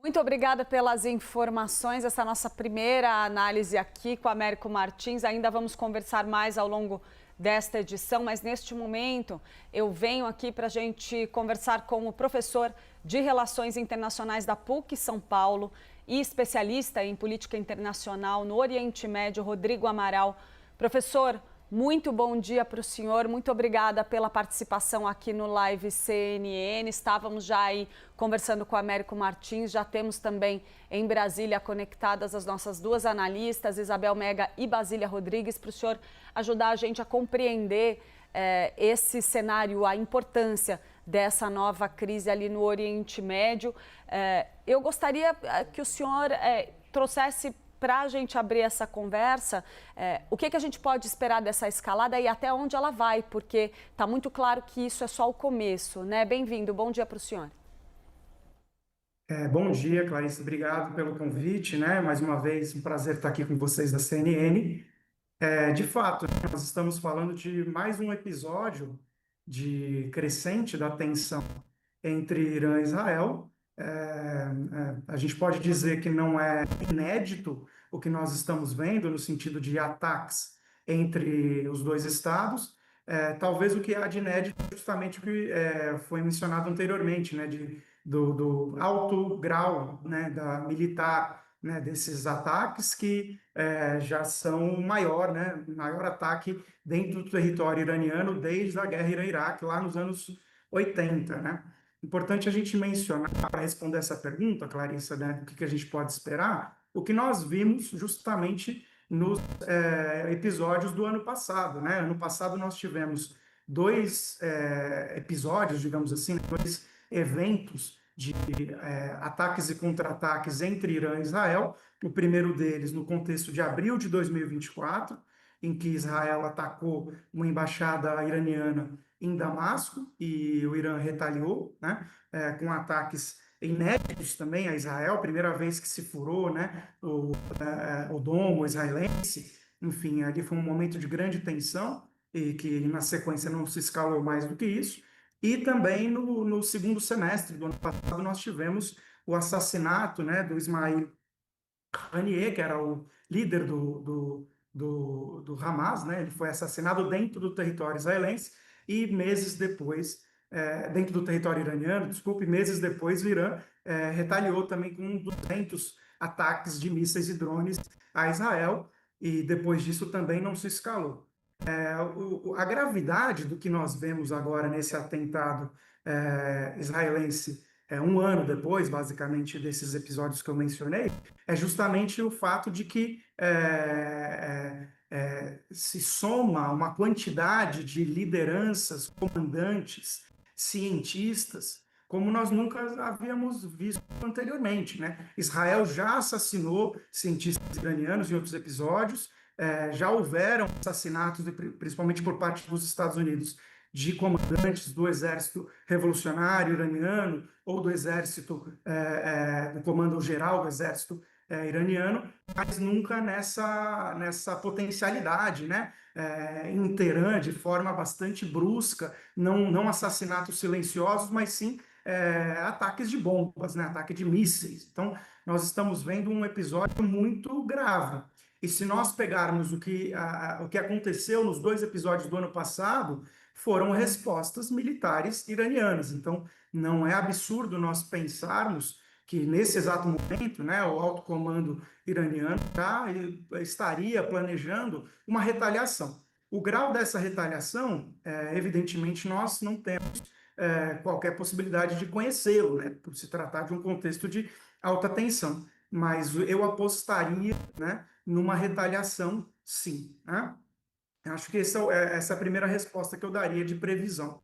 Muito obrigada pelas informações. Essa é a nossa primeira análise aqui com o Américo Martins. Ainda vamos conversar mais ao longo desta edição, mas neste momento eu venho aqui para a gente conversar com o professor de Relações Internacionais da PUC São Paulo e especialista em política internacional no Oriente Médio, Rodrigo Amaral. Professor, muito bom dia para o senhor, muito obrigada pela participação aqui no Live CNN. Estávamos já aí conversando com o Américo Martins, já temos também em Brasília conectadas as nossas duas analistas, Isabel Mega e Basília Rodrigues, para o senhor ajudar a gente a compreender esse cenário, a importância dessa nova crise ali no Oriente Médio. Eu gostaria que o senhor trouxesse para a gente abrir essa conversa, o que a gente pode esperar dessa escalada e até onde ela vai, porque está muito claro que isso é só o começo, né? Bem-vindo, bom dia para o senhor. Bom dia, Clarice, obrigado pelo convite, né? Mais uma vez, um prazer estar aqui com vocês da CNN. De fato, nós estamos falando de mais um episódio de crescente da tensão entre Irã e Israel. A gente pode dizer que não é inédito o que nós estamos vendo no sentido de ataques entre os dois estados. Talvez o que há de inédito é justamente o que foi mencionado anteriormente, né, do alto grau, né, da militar, né, desses ataques que já são o maior, né, maior ataque dentro do território iraniano desde a guerra Irã-Iraque, lá nos anos 80, né? Importante a gente mencionar, para responder essa pergunta, Clarissa, né, o que a gente pode esperar, o que nós vimos justamente nos episódios do ano passado, né? Ano passado nós tivemos dois episódios, digamos assim, dois eventos de ataques e contra-ataques entre Irã e Israel. O primeiro deles no contexto de abril de 2024, em que Israel atacou uma embaixada iraniana em Damasco e o Irã retaliou, né, com ataques inéditos também a Israel, primeira vez que se furou, né, o domo israelense. Enfim, ali foi um momento de grande tensão e que na sequência não se escalou mais do que isso. E também no segundo semestre do ano passado nós tivemos o assassinato, né, do Ismail Haniyeh, que era o líder do Hamas, né? Ele foi assassinado dentro do território israelense e meses depois, dentro do território iraniano, desculpe, meses depois o Irã retaliou também com 200 ataques de mísseis e drones a Israel e depois disso também não se escalou. A gravidade do que nós vemos agora nesse atentado israelense, um ano depois, basicamente, desses episódios que eu mencionei, é justamente o fato de que se soma uma quantidade de lideranças, comandantes, cientistas, como nós nunca havíamos visto anteriormente, né? Israel já assassinou cientistas iranianos em outros episódios, já houveram assassinatos, principalmente por parte dos Estados Unidos, de comandantes do exército revolucionário iraniano ou do exército, do comando geral do exército iraniano, mas nunca nessa potencialidade, né? Em Teherã, de forma bastante brusca, não assassinatos silenciosos, mas sim ataques de bombas, né? Ataque de mísseis. Então, nós estamos vendo um episódio muito grave. E se nós pegarmos o que aconteceu nos dois episódios do ano passado, foram respostas militares iranianas. Então, não é absurdo nós pensarmos que nesse exato momento, né, o alto comando iraniano estaria planejando uma retaliação. O grau dessa retaliação, evidentemente, nós não temos qualquer possibilidade de conhecê-lo, né, por se tratar de um contexto de alta tensão. Mas eu apostaria, né, numa retaliação, sim, né? Acho que essa é a primeira resposta que eu daria de previsão.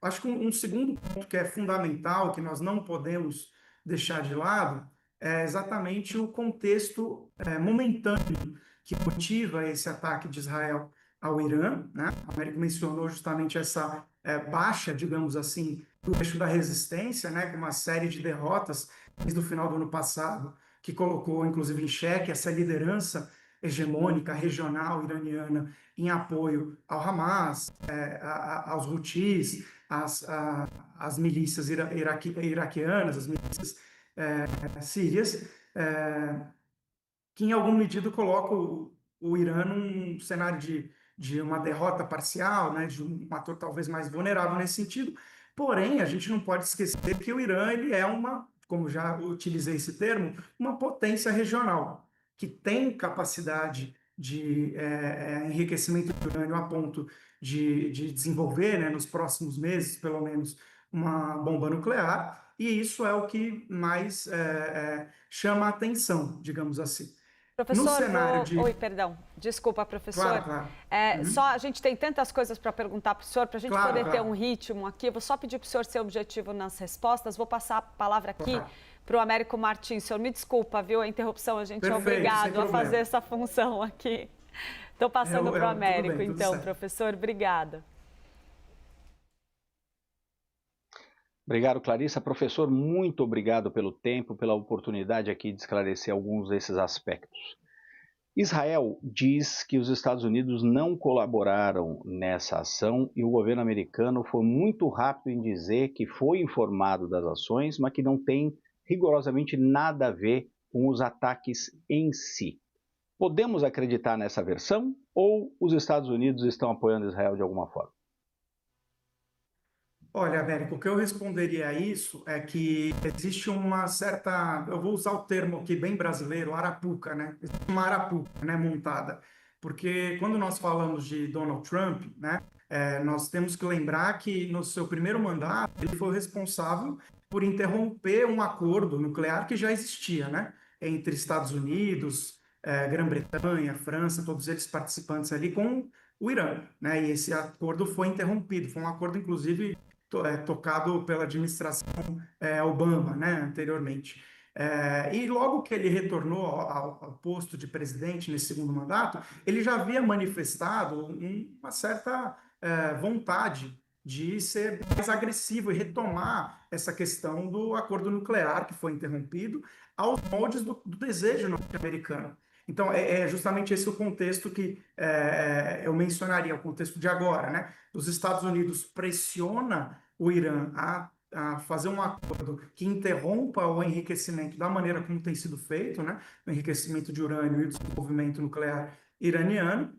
Acho que um segundo ponto que é fundamental, que nós não podemos deixar de lado, é exatamente o contexto momentâneo que motiva esse ataque de Israel ao Irã, né? A América mencionou justamente essa baixa, digamos assim, do eixo da resistência, né? Com uma série de derrotas desde o final do ano passado, que colocou, inclusive, em xeque essa liderança hegemônica regional iraniana em apoio ao Hamas, aos Houthis, às milícias iraquianas, as milícias sírias, que em alguma medida coloca o Irã num cenário de uma derrota parcial, né, de um ator talvez mais vulnerável nesse sentido. Porém, a gente não pode esquecer que o Irã ele é como já utilizei esse termo, uma potência regional, que tem capacidade de enriquecimento de urânio a ponto de desenvolver, né, nos próximos meses, pelo menos, uma bomba nuclear, e isso é o que mais chama a atenção, digamos assim. No Professor, cenário de... Oi, perdão. Desculpa, professor. Claro, claro. Só a gente tem tantas coisas para perguntar para o senhor, para a gente Claro, poder ter claro. um ritmo aqui. Eu vou só pedir para o senhor ser objetivo nas respostas. Vou passar a palavra aqui Claro. para o Américo Martins. O senhor me desculpa, viu, a interrupção. A gente Perfeito, é obrigado sem a problema. fazer essa função aqui. Estou passando para o Américo, bem, então, certo. professor. Obrigada. Obrigado, Clarissa. Professor, muito obrigado pelo tempo, pela oportunidade aqui de esclarecer alguns desses aspectos. Israel diz que os Estados Unidos não colaboraram nessa ação e o governo americano foi muito rápido em dizer que foi informado das ações, mas que não tem rigorosamente nada a ver com os ataques em si. Podemos acreditar nessa versão ou os Estados Unidos estão apoiando Israel de alguma forma? Olha, Américo, o que eu responderia a isso é que existe uma certa, eu vou usar o termo aqui bem brasileiro, arapuca, né? Existe uma arapuca, né, montada. Porque quando nós falamos de Donald Trump, né, nós temos que lembrar que no seu primeiro mandato ele foi responsável por interromper um acordo nuclear que já existia, né, entre Estados Unidos, Grã-Bretanha, França, todos eles participantes ali com o Irã, né? E esse acordo foi interrompido, foi um acordo inclusive tocado pela administração Obama, né, anteriormente. E logo que ele retornou ao posto de presidente nesse segundo mandato, ele já havia manifestado uma certa vontade de ser mais agressivo e retomar essa questão do acordo nuclear que foi interrompido aos moldes do desejo norte-americano. Então, é justamente esse o contexto que eu mencionaria, o contexto de agora, né? Os Estados Unidos pressiona o Irã a fazer um acordo que interrompa o enriquecimento da maneira como tem sido feito, né? O enriquecimento de urânio e o desenvolvimento nuclear iraniano,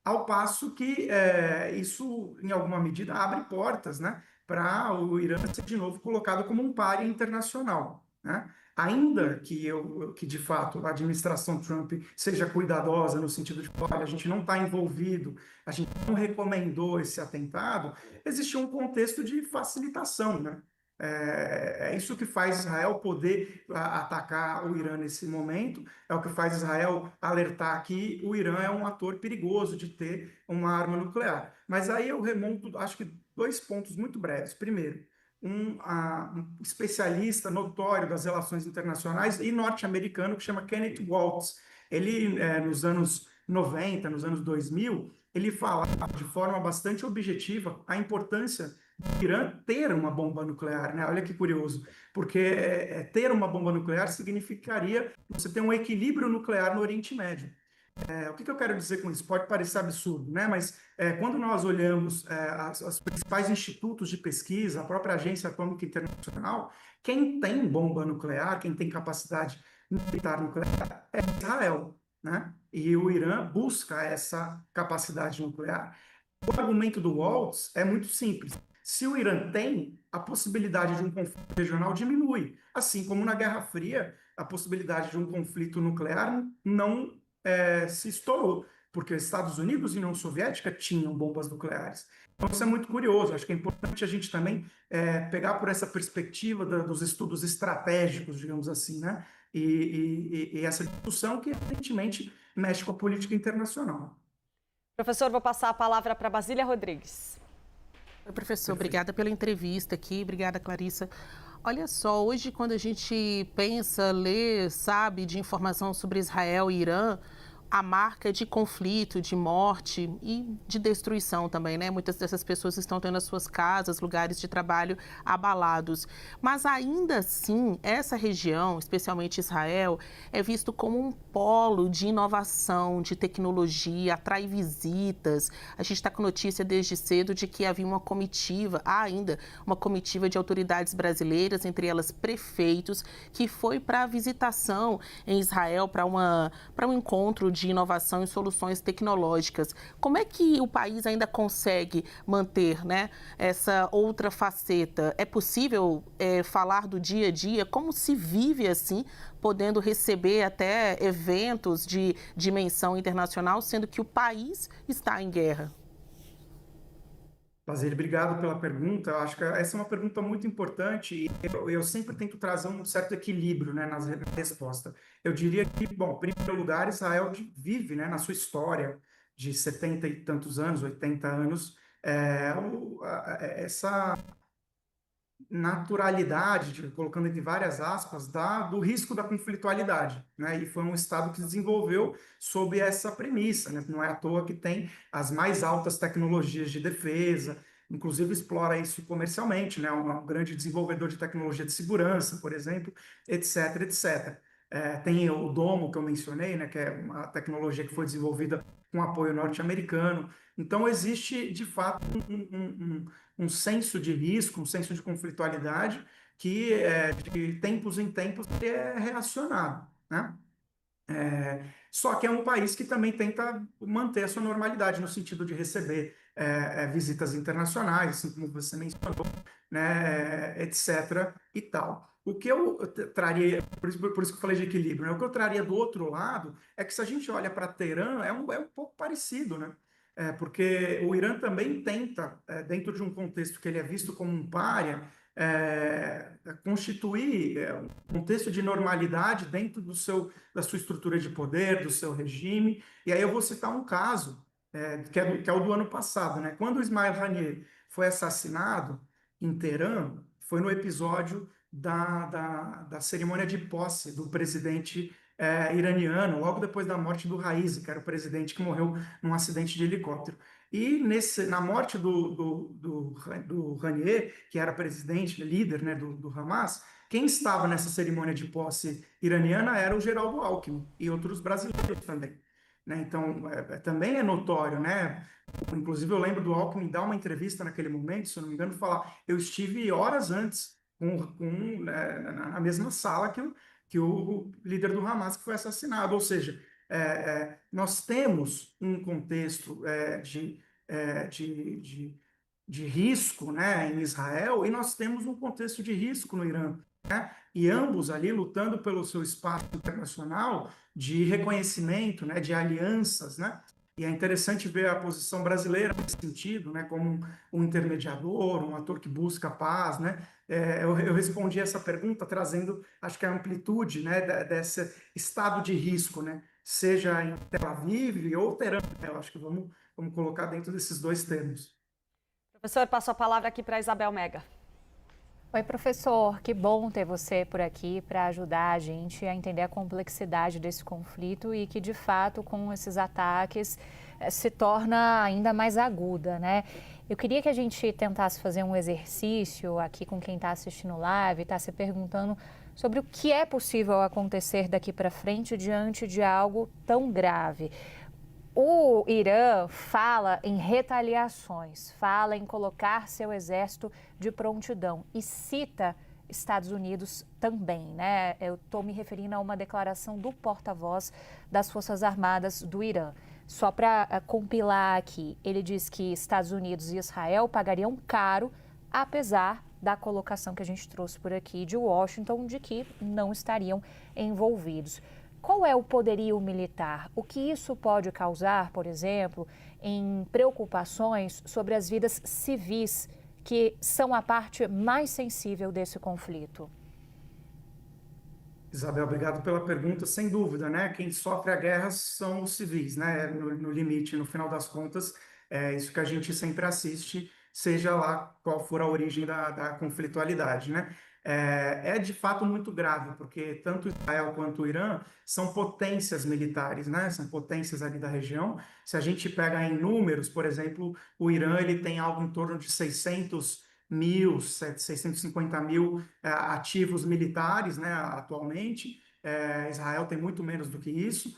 ao passo que isso, em alguma medida, abre portas, né, para o Irã ser de novo colocado como um pária internacional, né? Ainda que de fato a administração Trump seja cuidadosa no sentido de, olha, a gente não está envolvido, a gente não recomendou esse atentado, existe um contexto de facilitação, né? É isso que faz Israel poder atacar o Irã nesse momento, é o que faz Israel alertar que o Irã é um ator perigoso de ter uma arma nuclear. Mas aí eu remonto, acho que 2 pontos muito breves. Primeiro, um especialista notório das relações internacionais e norte-americano que chama Kenneth Waltz. Ele, nos anos 90, nos anos 2000, ele fala de forma bastante objetiva a importância do Irã ter uma bomba nuclear, né? Olha que curioso, porque ter uma bomba nuclear significaria você ter um equilíbrio nuclear no Oriente Médio. O que eu quero dizer com isso? Pode parecer absurdo, né? Mas quando nós olhamos os principais institutos de pesquisa, a própria Agência Atômica Internacional, quem tem bomba nuclear, quem tem capacidade militar nuclear é Israel, né? E o Irã busca essa capacidade nuclear. O argumento do Waltz é muito simples. Se o Irã tem, a possibilidade de um conflito regional diminui. Assim como na Guerra Fria, a possibilidade de um conflito nuclear não se estourou, porque os Estados Unidos e a União Soviética tinham bombas nucleares. Então isso é muito curioso, acho que é importante a gente também pegar por essa perspectiva dos estudos estratégicos, digamos assim, né? E essa discussão que, evidentemente, mexe com a política internacional. Professor, vou passar a palavra para Basília Rodrigues. Oi, professor, obrigada pela entrevista aqui, obrigada, Clarissa. Olha só, hoje quando a gente pensa, lê, sabe de informação sobre Israel e Irã, a marca de conflito, de morte e de destruição também, né? Muitas dessas pessoas estão tendo as suas casas, lugares de trabalho abalados. Mas ainda assim, essa região, especialmente Israel, é visto como um polo de inovação, de tecnologia, atrai visitas. A gente está com notícia desde cedo de que havia uma comitiva, há ainda uma comitiva de autoridades brasileiras, entre elas prefeitos, que foi para a visitação em Israel, para um encontro de inovação e soluções tecnológicas. Como é que o país ainda consegue manter, né, essa outra faceta? É possível falar do dia a dia? Como se vive assim, podendo receber até eventos de dimensão internacional, sendo que o país está em guerra? Prazer, obrigado pela pergunta. Eu acho que essa é uma pergunta muito importante e eu sempre tento trazer um certo equilíbrio, né, na resposta. Eu diria que, bom, em primeiro lugar, Israel vive, né, na sua história de 70 e tantos anos, 80 anos, essa naturalidade, colocando entre várias aspas, do risco da conflitualidade, né? E foi um Estado que se desenvolveu sob essa premissa, né? Não é à toa que tem as mais altas tecnologias de defesa, inclusive explora isso comercialmente, né? Um grande desenvolvedor de tecnologia de segurança, por exemplo, etc, etc. Tem o Domo, que eu mencionei, né? Que é uma tecnologia que foi desenvolvida com apoio norte-americano. Então, existe, de fato, um senso de risco, um senso de conflitualidade que, de tempos em tempos, é reacionado, né? Só que é um país que também tenta manter a sua normalidade no sentido de receber visitas internacionais, assim como você mencionou, né, etc. e tal. O que eu traria, por isso que eu falei de equilíbrio, né? O que eu traria do outro lado é que se a gente olha para Teherã, é um pouco parecido, né? Porque o Irã também tenta, dentro de um contexto que ele é visto como um pária, constituir um contexto de normalidade dentro da sua estrutura de poder, do seu regime. E aí eu vou citar um caso, que é o do ano passado, né? Quando o Ismail Haniyeh foi assassinado em Teherã, foi no episódio da cerimônia de posse do presidente iraniano, logo depois da morte do Raisi, que era o presidente que morreu num acidente de helicóptero. E na morte do Haniyeh, que era presidente, líder, né, do Hamas, quem estava nessa cerimônia de posse iraniana era o Geraldo Alckmin e outros brasileiros também. Né? Então, também é notório, né? Inclusive, eu lembro do Alckmin dar uma entrevista naquele momento, se eu não me engano, falar: eu estive horas antes na mesma sala que o líder do Hamas que foi assassinado. Ou seja, nós temos um contexto de risco, né, em Israel, e nós temos um contexto de risco no Irã, né? E ambos ali lutando pelo seu espaço internacional de reconhecimento, né, de alianças, né? E é interessante ver a posição brasileira nesse sentido, né, como um intermediador, um ator que busca a paz, né? Eu respondi essa pergunta trazendo, acho que a amplitude, né, desse estado de risco, né? Seja em Tel Aviv ou Teherã, né? Eu acho que vamos colocar dentro desses dois termos. Professor, passo a palavra aqui para Isabel Mega. Oi, professor, que bom ter você por aqui para ajudar a gente a entender a complexidade desse conflito e que, de fato, com esses ataques se torna ainda mais aguda, né? Eu queria que a gente tentasse fazer um exercício aqui com quem está assistindo live e está se perguntando sobre o que é possível acontecer daqui para frente diante de algo tão grave. O Irã fala em retaliações, fala em colocar seu exército de prontidão e cita Estados Unidos também, né? Eu estou me referindo a uma declaração do porta-voz das Forças Armadas do Irã. Só para compilar aqui, ele diz que Estados Unidos e Israel pagariam caro, apesar da colocação que a gente trouxe por aqui de Washington, de que não estariam envolvidos. Qual é o poderio militar? O que isso pode causar, por exemplo, em preocupações sobre as vidas civis, que são a parte mais sensível desse conflito? Isabel, obrigado pela pergunta. Sem dúvida, né? Quem sofre a guerra são os civis, né? No limite, no final das contas, é isso que a gente sempre assiste, seja lá qual for a origem da conflitualidade, né? É de fato muito grave, porque tanto Israel quanto o Irã são potências militares, né? São potências ali da região. Se a gente pega em números, por exemplo, o Irã ele tem algo em torno de 600 mil, 650 mil ativos militares, né, atualmente. Israel tem muito menos do que isso.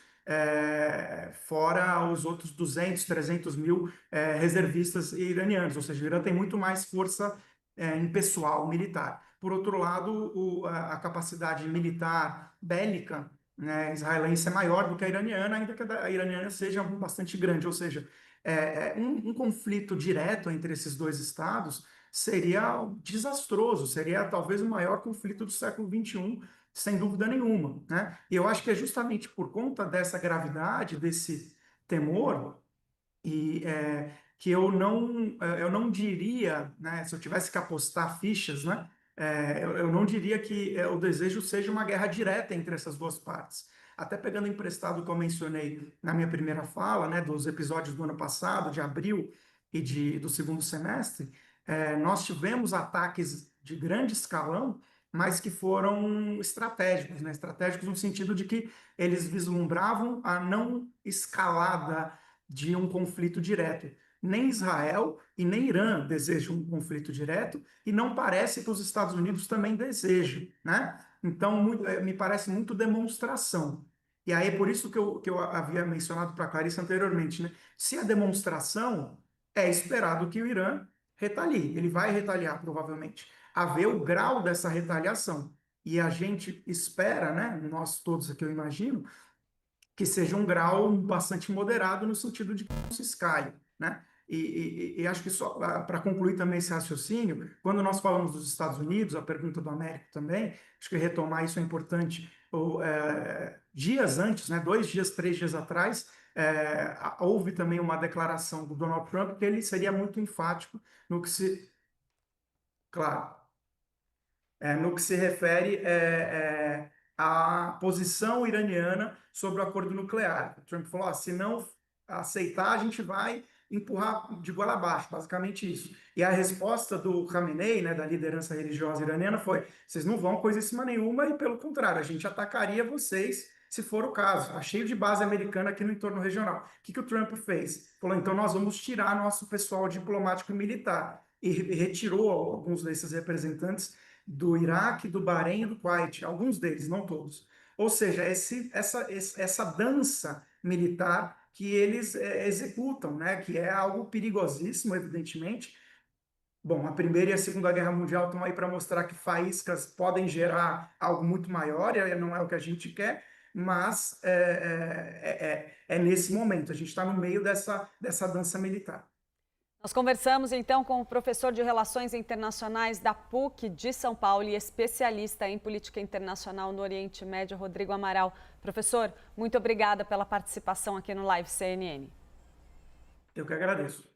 Fora os outros 200, 300 mil reservistas iranianos, ou seja, o Irã tem muito mais força em pessoal militar. Por outro lado, a capacidade militar bélica, né, israelense é maior do que a iraniana, ainda que a iraniana seja bastante grande, ou seja, um conflito direto entre esses dois estados seria desastroso, seria talvez o maior conflito do século XXI, sem dúvida nenhuma, né? E eu acho que é justamente por conta dessa gravidade, desse temor, que eu não diria, né, se eu tivesse que apostar fichas, né, eu não diria que o desejo seja uma guerra direta entre essas duas partes. Até pegando emprestado o que eu mencionei na minha primeira fala, né, dos episódios do ano passado, de abril e do segundo semestre, nós tivemos ataques de grande escalão, mas que foram estratégicos, né? Estratégicos no sentido de que eles vislumbravam a não escalada de um conflito direto. Nem Israel e nem Irã desejam um conflito direto e não parece que os Estados Unidos também desejam, né? Então, me parece muito demonstração. E aí, por isso que eu havia mencionado para a Clarice anteriormente, né? Se a demonstração, é esperado que o Irã retalie. Ele vai retaliar, provavelmente. A ver o grau dessa retaliação. E a gente espera, né? Nós todos aqui, eu imagino, que seja um grau bastante moderado no sentido de que não se escalhe, né? E acho que só para concluir também esse raciocínio, quando nós falamos dos Estados Unidos, a pergunta do Américo também, acho que retomar isso é importante. Dias antes, né, 2 dias, 3 dias atrás, houve também uma declaração do Donald Trump que ele seria muito enfático no que se, claro, no que se refere à posição iraniana sobre o acordo nuclear. O Trump falou: se não aceitar, a gente vai empurrar de goela abaixo, basicamente isso. E a resposta do Khamenei, né, da liderança religiosa iraniana, foi: vocês não vão coisíssima nenhuma e, pelo contrário, a gente atacaria vocês se for o caso. Está cheio de base americana aqui no entorno regional. O que o Trump fez? Falou: então nós vamos tirar nosso pessoal diplomático e militar. E retirou alguns desses representantes do Iraque, do Bahrein e do Kuwait, alguns deles, não todos. Ou seja, essa dança militar que eles executam, né, que é algo perigosíssimo, evidentemente. Bom, a Primeira e a Segunda Guerra Mundial estão aí para mostrar que faíscas podem gerar algo muito maior, e não é o que a gente quer, mas é nesse momento, a gente está no meio dessa dança militar. Nós conversamos então com o professor de Relações Internacionais da PUC de São Paulo e especialista em política internacional no Oriente Médio, Rodrigo Amaral. Professor, muito obrigada pela participação aqui no Live CNN. Eu que agradeço.